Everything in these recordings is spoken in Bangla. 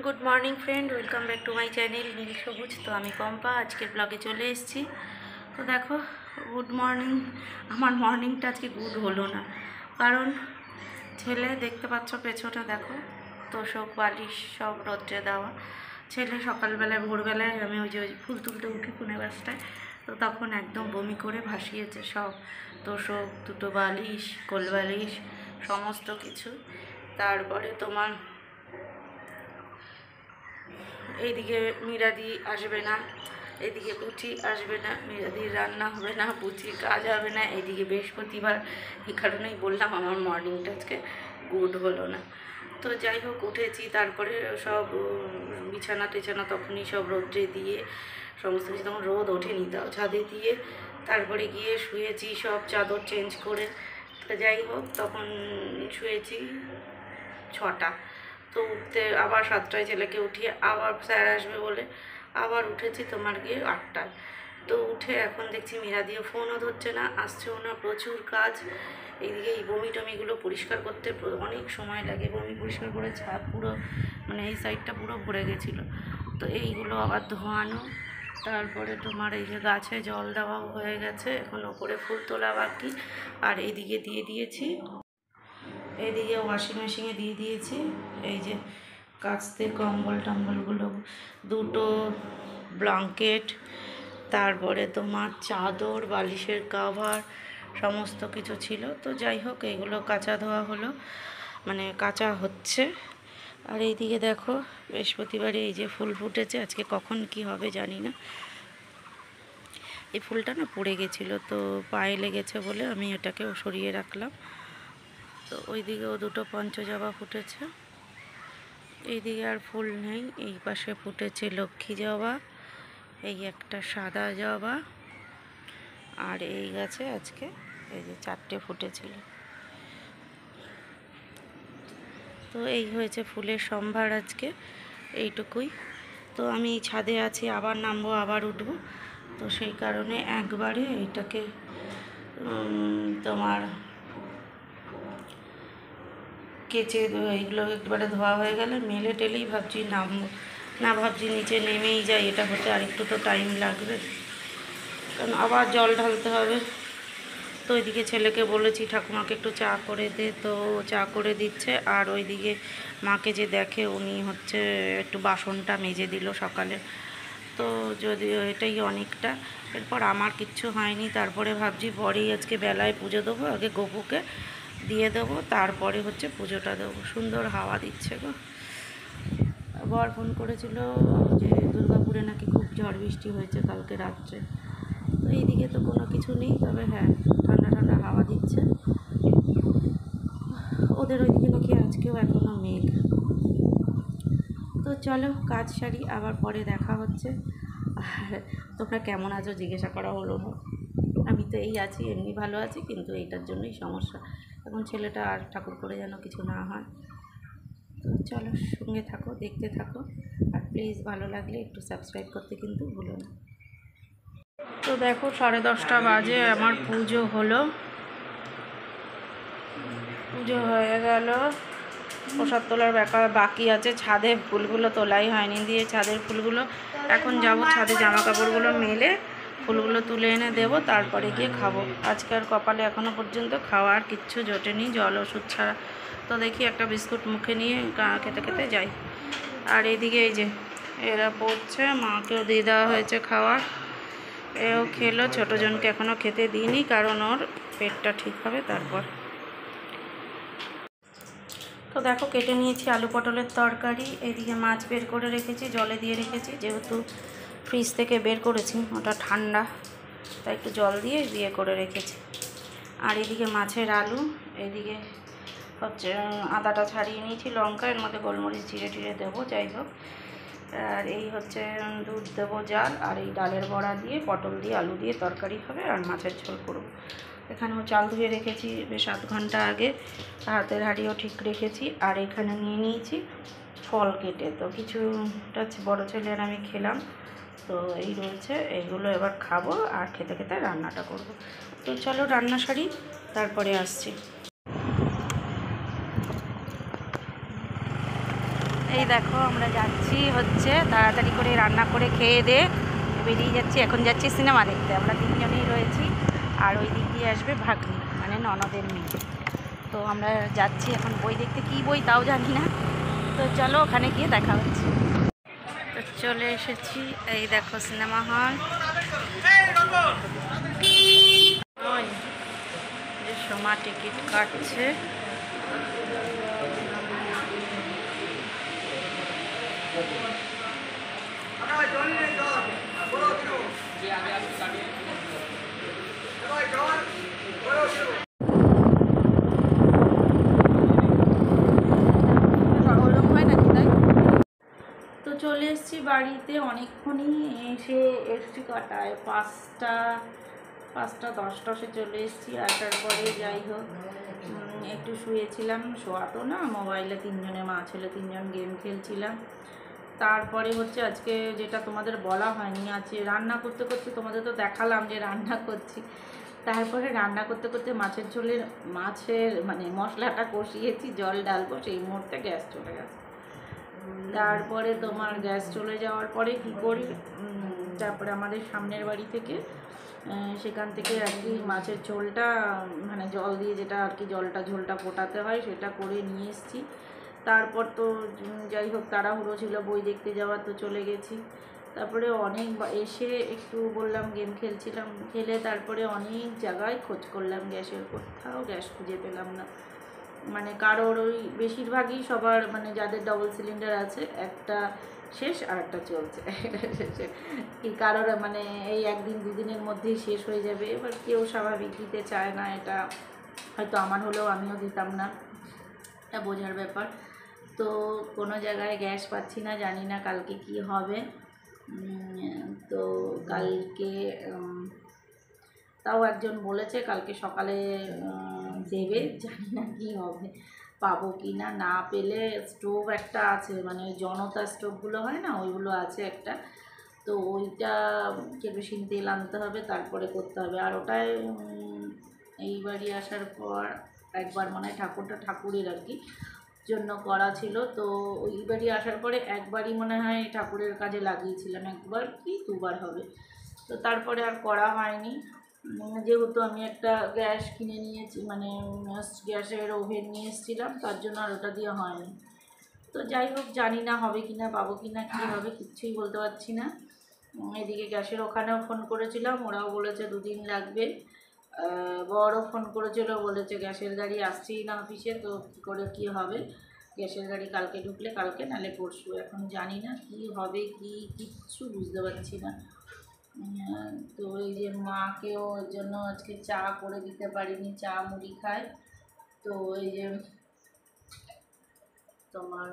Good morning friend, welcome back to my channel Neel Sabuj. তো আমি পম্পা আজকের ব্লগে চলে এসেছি। তো দেখো, গুড মর্নিং। আমার মর্নিংটা আজকে গুড হলো না, কারণ ছেলে দেখতে পাচ্ছ পেছনে দেখো, তোষক বালিশ সব রোদ্রে দেওয়া। ছেলে সকালবেলায় ভোরবেলায় আমি ওই যে ফুল তুলতে উঠি 5:30টায়, তো তখন একদম বমি করে ভাসিয়েছে সব তোষক, দুটো বালিশ, কোলবালিশ, সমস্ত কিছু। তারপরে তোমার এইদিকে মিরাদি আসবে না, এদিকে পুচি আসবে না, মিরাদির রান্না হবে না, পুচির কাজ হবে না, এদিকে বৃহস্পতিবার। এই কারণেই বললাম আমার মর্নিংটা আজকে গুড হলো না। তো যাই হোক, উঠেছি, তারপরে সব বিছানা টিছানা তখনই সব রোদ্রে দিয়ে সমস্ত কিছু, তখন রোদ ওঠেনি তাও, ছাদে দিয়ে তারপরে গিয়ে শুয়েছি সব চাদর চেঞ্জ করে। তো যাই হোক, তখন শুয়েছি 6টা। তো উঠতে আবার 7টায় ছেলেকে উঠিয়ে আবার স্যার আসবে বলে আবার উঠেছি তোমার গিয়ে 8টায়। তো উঠে এখন দেখছি মীরা দিয়ে ফোনও ধরছে না, আসছেও না, প্রচুর কাজ। এইদিকে এই বমি টমিগুলো পরিষ্কার করতে অনেক সময় লাগে। বমি পরিষ্কার করে ছাদ পুরো, মানে এই সাইডটা পুরো ভরে গেছিলো, তো এইগুলো আবার ধোয়ানো। তারপরে তোমার এই যে গাছে জল দেওয়াও হয়ে গেছে, এখন ওপরে ফুল তোলা বাকি। আর এইদিকে দিয়ে দিয়েছি, এইদিকে ওয়াশিং মেশিনে দিয়ে দিয়েছি এই যে কাচতে কম্বল টম্বলগুলো, দুটো ব্ল্যাঙ্কেট, তারপরে তোমার চাদর, বালিশের কাভার, সমস্ত কিছু ছিল। তো যাই হোক, এইগুলো কাচা ধোয়া হলো, মানে কাচা হচ্ছে। আর এইদিকে দেখো, বৃহস্পতিবারে এই যে ফুল ফুটেছে, আজকে কখন কি হবে জানি না। এই ফুলটা না পড়ে গেছিলো, তো পায়ে লেগেছে বলে আমি এটাকেও সরিয়ে রাখলাম। তো ওইদিকেও দুটো পঞ্চজবা ফুটেছে, এইদিকে আর ফুল নেই। এই পাশে ফুটেছে লক্ষ্মী জবা, এই একটা সাদা জবা, আর এই গাছে আজকে এই যে 4টে ফুটেছিল। তো এই হয়েছে ফুলের সম্ভার আজকে, এইটুকুই। তো আমি ছাদে আছি, আবার নামবো, আবার উঠবো। তো সেই কারণে একবারে এইটাকে তোমার কেচে এইগুলো একবারে ধোয়া হয়ে গেলে মেলে টেলেই ভাবছি নামবো, না ভাবছি নিচে নেমেই যাই। এটা হতে আরেকটু তো টাইম লাগবে, কারণ আবার জল ঢালতে হবে। তো ওইদিকে ছেলেকে বলেছি ঠাকুমাকে একটু চা করে দে, তো চা করে দিচ্ছে। আর ওইদিকে মাকে যে দেখে, উনি হচ্ছে একটু বাসনটা মেজে দিল সকালে। তো যদি এটাই অনেকটা, এরপর আমার কিচ্ছু হয়নি। তারপরে ভাবছি পরেই আজকে বেলায় পুজো দেবো, আগে গপুকে দিয়ে দেবো, তারপরে হচ্ছে পুজোটা দেবো। সুন্দর হাওয়া দিচ্ছে গো। বর ফোন করেছিল যে দুর্গাপুরে নাকি খুব ঝড় বৃষ্টি হয়েছে কালকে রাত্রে। তো এইদিকে তো কোনো কিছু নেই, তবে হ্যাঁ, ঠান্ডা ঠান্ডা হাওয়া দিচ্ছে। ওদের ওইদিকে নাকি আজকেও এখনও মেঘ। তো চলো কাজ সারি, আবার পরে দেখা হচ্ছে। আর তোমরা কেমন আছো জিজ্ঞাসা করা হলো না। আমি তো এই আছি, এমনি ভালো আছি, কিন্তু এইটার জন্যই সমস্যা। এখন ছেলেটা আর ঠাকুর করে যেন কিছু না হয়। তো চলো, সঙ্গে থাকো, দেখতে থাকো। আর প্লিজ ভালো লাগলে একটু সাবস্ক্রাইব করতে কিন্তু ভুলো না। তো দেখো, 10:30 বাজে, আমার পুজো হলো, পুজো হয়ে গেল। প্রসাদ তোলার বাকি আছে, ছাদে ফুলগুলো তোলাই হয়নি, দিয়ে ছাদের ফুলগুলো এখন যাব ছাদে জামা কাপড়গুলো মেলে ফুলগুলো তুলে এনে দেবো, তারপরে গিয়ে খাবো। আজকের কপালে এখনও পর্যন্ত খাওয়ার কিচ্ছু জোটেনি, জল ওষুধ ছাড়া। তো দেখি একটা বিস্কুট মুখে নিয়ে খেতে খেতে যাই। আর এদিকে এই যে এরা পড়ছে, মাকেও দিয়ে দেওয়া হয়েছে খাওয়ার, এও খেলো। ছোটোজনকে এখনও খেতে দিইনি, কারণ ওর পেটটা ঠিক হবে তারপর। তো দেখো, কেটে নিয়েছি আলু পটলের তরকারি। এদিকে মাছ বের করে রেখেছি, জলে দিয়ে রেখেছি, যেহেতু ফ্রিজ থেকে বের করেছি, ওটা ঠান্ডা, তাই একটু জল দিয়ে দিয়ে করে রেখেছি। আর এদিকে মাছের আলু, এদিকে হচ্ছে আদাটা ছাড়িয়ে নিয়েছি, লঙ্কা, এর মধ্যে গোলমরিচ জিরে টিরে দেবো, যাই হোক। আর এই হচ্ছে দুধ দেবো জাল, আর এই ডালের বড়া দিয়ে পটল দিয়ে আলু দিয়ে তরকারি হবে, আর মাছের ঝোল করবো। এখানেও চাল ধুয়ে রেখেছি বেশ 8 ঘন্টা আগে, হাতের হাঁড়িও ঠিক রেখেছি। আর এখানে নিয়ে নিয়েছি ফল কেটে, তো কিছুটা বড়ো ছেলে আর আমি খেলাম, তো এই রয়েছে, এইগুলো এবার খাবো আর খেতে খেতে রান্নাটা করব। তো চলো রান্না সারি, তারপরে আসছি। ফাইনালি দেখো আমরা যাচ্ছি হচ্ছে তাড়াতাড়ি করে রান্না করে খেয়ে দিয়ে বেরিয়ে যাচ্ছি। এখন যাচ্ছি সিনেমা দেখতে, আমরা তিনজনেই রয়েছি। আর ওই দিক দিয়ে আসবে ভাগ্নি, মানে ননদের মেয়ে। তো আমরা যাচ্ছি এখন বই দেখতে, কী বই তাও জানি না। তো চলো ওখানে গিয়ে দেখা হচ্ছে। তো চলে এসেছি, এই দেখো সিনেমা হল। যে সোমা টিকিট কাটছে। তো চলে এসেছি বাড়িতে, অনেকক্ষণই এসছি কাটায় 5টা 10 চলে এসেছি। আসার পরে যাই হোক একটু শুয়েছিলাম, শোয়া তো না, মোবাইলে তিনজনে মা ছেলে তিনজন গেম খেলছিলাম। তারপরে হচ্ছে আজকে যেটা তোমাদের বলা হয়নি, আছে রান্না করতে করতে তোমাদের তো দেখালাম যে রান্না করছি। তারপরে রান্না করতে করতে মাছের মানে মশলাটা কষিয়েছি, জল ডালবো, সেই মুহূর্তে গ্যাস চলে গেছে। তারপরে তোমার গ্যাস চলে যাওয়ার পরে কী করি, তারপরে আমাদের সামনের বাড়ি থেকে সেখান থেকে আর কি মাছের ঝোলটা মানে জল দিয়ে যেটা আর কি ঝোলটা ফোটাতে হয় সেটা করে নিয়ে এসেছি। তারপর তো যাই হোক তাড়াহুড়ো ছিল বই দেখতে যাওয়ার, তো চলে গেছি। তারপরে অনেক এসে একটু বললাম গেম খেলছিলাম, খেলে তারপরে অনেক জায়গায় খোঁজ করলাম গ্যাসের, কোথাও গ্যাস খুঁজে পেলাম না। মানে কারোর ওই বেশিরভাগই সবার মানে যাদের ডবল সিলিন্ডার আছে একটা শেষ আর একটা চলছে। কি কারোর মানে এই একদিন দুদিনের মধ্যেই শেষ হয়ে যাবে। এবার কেউ স্বাভাবিক দিতে চায় না, এটা হয়তো আমার হলেও আমিও দিতাম না, এটা বোঝার ব্যাপার। তো কোনো জায়গায় গ্যাস পাচ্ছি না, জানি না কালকে কি হবে। তো কালকে তাও একজন বলেছে কালকে সকালে দেবে, জানি না কি হবে, পাবো কি না। না পেলে স্টোভ একটা আছে, মানে জনতা স্টোভগুলো হয় না, ওইগুলো আছে একটা, তো ওইটা কেরোসিন তেল আনতে হবে, তারপরে করতে হবে। আর ওটায় এই বাড়ি আসার পর একবার মানে ঠাকুরের আর কি জন্য করা ছিল। তো ওই বাড়ি আসার পরে একবারই মনে হয় ঠাকুরের কাজে লাগিয়েছিলাম, একবার কি দুবার হবে। তো তারপরে আর করা হয়নি, যেহেতু আমি একটা গ্যাস কিনে নিয়েছি, মানে গ্যাসের ওভেন নিয়ে এসেছিলাম, তার জন্য আর ওটা দিয়ে হয়নি। তো যাই হোক জানি না হবে কি না, পাবো কি না, কী হবে কিচ্ছুই বলতে পারছি না। এদিকে গ্যাসের ওখানেও ফোন করেছিলাম, ওরাও বলেছে 2 দিন লাগবে। বড়ও ফোন করেছিল, বলেছে গ্যাসের গাড়ি আসছেই না অফিসে, তো কী করে কী হবে, গ্যাসের গাড়ি কালকে ঢুকলে কালকে, নাহলে পরশু। এখন জানি না কি হবে, কিচ্ছু বুঝতে পারছি না। তো এই যে মাকেও ওই জন্য আজকে চা করে দিতে পারিনি, চা মুড়ি খায়। তো এই যে তোমার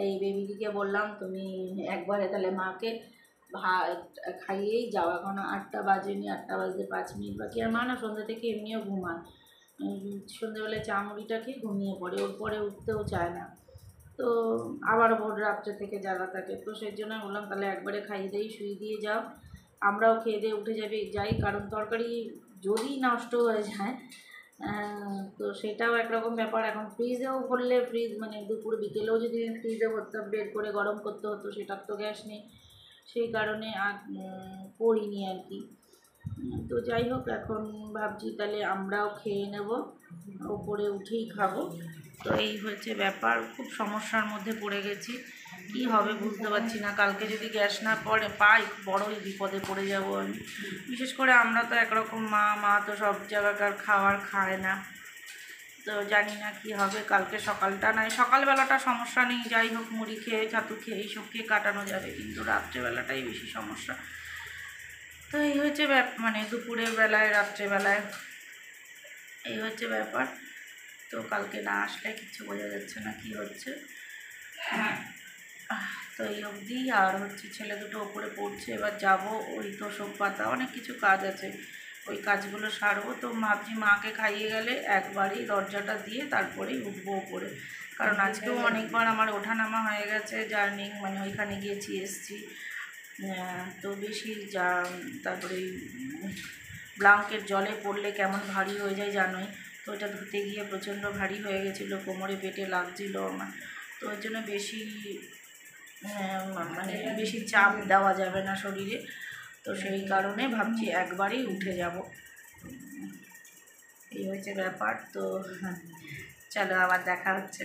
এই বেবিদিকে বললাম তুমি একবারে তাহলে মাকে ভাত খাইয়েই যাও, এখন 8টা বাজেনি, 8টা বাজতে 5 মিনিট বাকি। আর মা না সন্ধ্যা থেকে এমনিও ঘুমায়, সন্ধ্যেবেলায় চা মুড়িটা খেয়ে ঘুমিয়ে পড়ে, ওর পরে উঠতেও চায় না। তো আবার ভোর রাত্রে থেকে জ্বালা থাকে, তো সেই জন্য বললাম তাহলে একবারে খাইয়ে দিয়ে শুয়ে দিয়ে যাও, আমরাও খেয়ে দিয়ে উঠে যাই। কারণ তরকারি যদি নষ্ট হয়ে যায় তো সেটাও একরকম ব্যাপার। এখন ফ্রিজেও ভরলে মানে দুপুর বিকেলেও যদি ফ্রিজে ভরতাম, বের করে গরম করতে হতো, সেটার তো গ্যাস নেই, সেই কারণে আর করিনি আর কি। তো যাই হোক এখন ভাবছি তাহলে আমরাও খেয়ে নেব, ওপরে উঠেই খাবো। তো এই হচ্ছে ব্যাপার, খুব সমস্যার মধ্যে পড়ে গেছি, কি হবে বুঝতে পারছি না। কালকে যদি গ্যাস না পাই বড়ই বিপদে পড়ে যাব আমি। বিশেষ করে আমরা তো একরকম মা তো সব জায়গাকার খাবার খায় না, তো জানি না কি হবে। কালকে সকালবেলাটা সমস্যা নেই, যাই হোক মুড়ি খেয়ে ছাতু খেয়ে এইসব খেয়ে কাটানো যাবে, কিন্তু রাত্রেবেলাটাই বেশি সমস্যা। তো এই হচ্ছে মানে দুপুরের বেলায় রাত্রেবেলায় এই হচ্ছে ব্যাপার। তো কালকে না আসলে কিছু বোঝা যাচ্ছে না কি হচ্ছে। তো এই অবধি। আর হচ্ছে ছেলে দুটো ওপরে পড়ছে, এবার যাব, ওই তো সব পাতা অনেক কিছু কাজ আছে, ওই কাজগুলো সারবো। তো ভাবছি মাকে খাইয়ে গেলে একবারই দরজাটা দিয়ে তারপরেই উঠবো ওপরে, কারণ আজকেও অনেকবার আমার ওঠানামা হয়ে গেছে, জার্নি মানে ওইখানে গিয়েছি এসছি, তো বেশি তারপরে ব্ল্যাঙ্কেট জলে পড়লে কেমন ভারী হয়ে যায় জানোই। তো ওটা ধুতে গিয়ে প্রচণ্ড ভারী হয়ে গেছিলো, কোমরে পেটে লাগছিল আমার। তো ওই জন্য মানে বেশি চাপ দেওয়া যাবে না শরীরে, তো সেই কারণে ভাবছি একবারেই উঠে যাব। এই হচ্ছে ব্যাপার। তো চলো আবার দেখা হচ্ছে।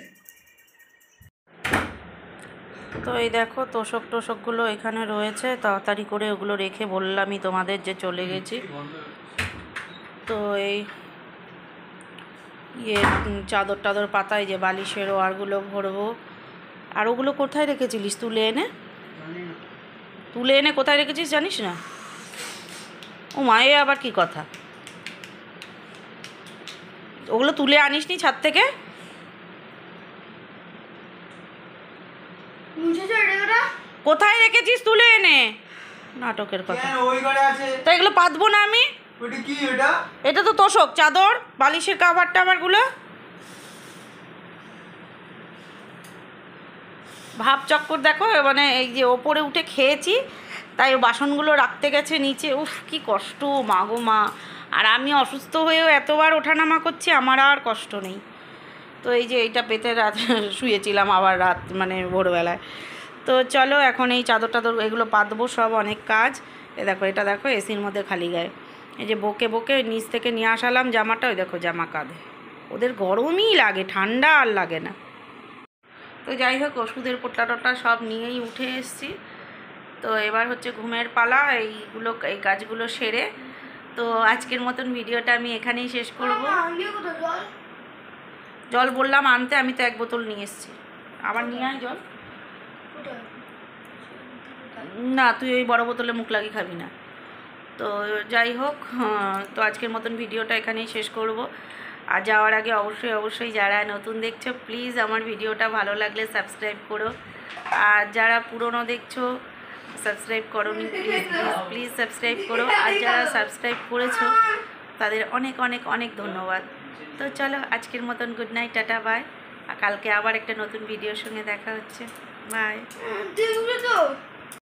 তো এই দেখো তোষকগুলো এখানে রয়েছে, তাড়াতাড়ি করে ওগুলো রেখে বললামই তোমাদের যে চলে গেছি। তো এই চাদর টাদর পাতায় যে বালিশের ওয়ারগুলো ভরবো। আর ওগুলো কোথায় রেখেছিলিস? তুলে এনে কোথায় রেখেছিস জানিস না? ও মায়ে আবার কি কথা, ওগুলো তুলে আনিস নি ছাদ থেকে? কোথায় রেখেছিস তুলে এনে? নাটকের কথা। তো এগুলো পাতবো না আমি। এটা তো তোষক, চাদর, বালিশের কাভার টাভারগুলো। ভাব চক্কর দেখো, মানে এই যে ওপরে উঠে খেয়েছি, তাই বাসনগুলো রাখতে গেছে নিচে। উফ কি কষ্ট মা গো মা। আর আমি অসুস্থ হয়েও এতবার ওঠানামা করছি, আমার আর কষ্ট নেই। তো এই যে এইটা পেতে রাত শুয়েছিলাম আবার রাত মানে ভোরবেলায়। তো চলো এখন এই চাদর টাদর এগুলো পাতবো, সব অনেক কাজ। এটা দেখো এসির মধ্যে খালি গায়ে। এই যে বকে নিচ থেকে নিয়ে আসালাম জামাটা, ওই দেখো জামা কাঁধে। ওদের গরমই লাগে, ঠান্ডা আর লাগে না। তো যাই হোক, ওষুধের পোটলা টোটলা সব নিয়েই উঠে এসেছি। তো এবার হচ্ছে ঘুমের পালা। এই কাজগুলো সেরে তো আজকের মতন ভিডিওটা আমি এখানেই শেষ করব। জল বললাম আনতে, আমি তো 1 বোতল নিয়ে এসেছি। আবার নিয়ে আয় জল। না, তুই ওই বড় বোতলে মুখ লাগিয়ে খাবি না। তো যাই হোক, তো আজকের মতন ভিডিওটা এখানেই শেষ করব। আর যাওয়ার আগে অবশ্যই যারা নতুন দেখছো প্লিজ আমার ভিডিওটা ভালো লাগলে সাবস্ক্রাইব করো। আর যারা পুরনো দেখছো সাবস্ক্রাইব করোনি প্লিজ সাবস্ক্রাইব করো। আর যারা সাবস্ক্রাইব করেছো তাদের অনেক অনেক অনেক ধন্যবাদ। তো চলো আজকের মতন গুড নাইট, টাটা, বাই। আর কালকে আবার একটা নতুন ভিডিওর সঙ্গে দেখা হচ্ছে। বাই।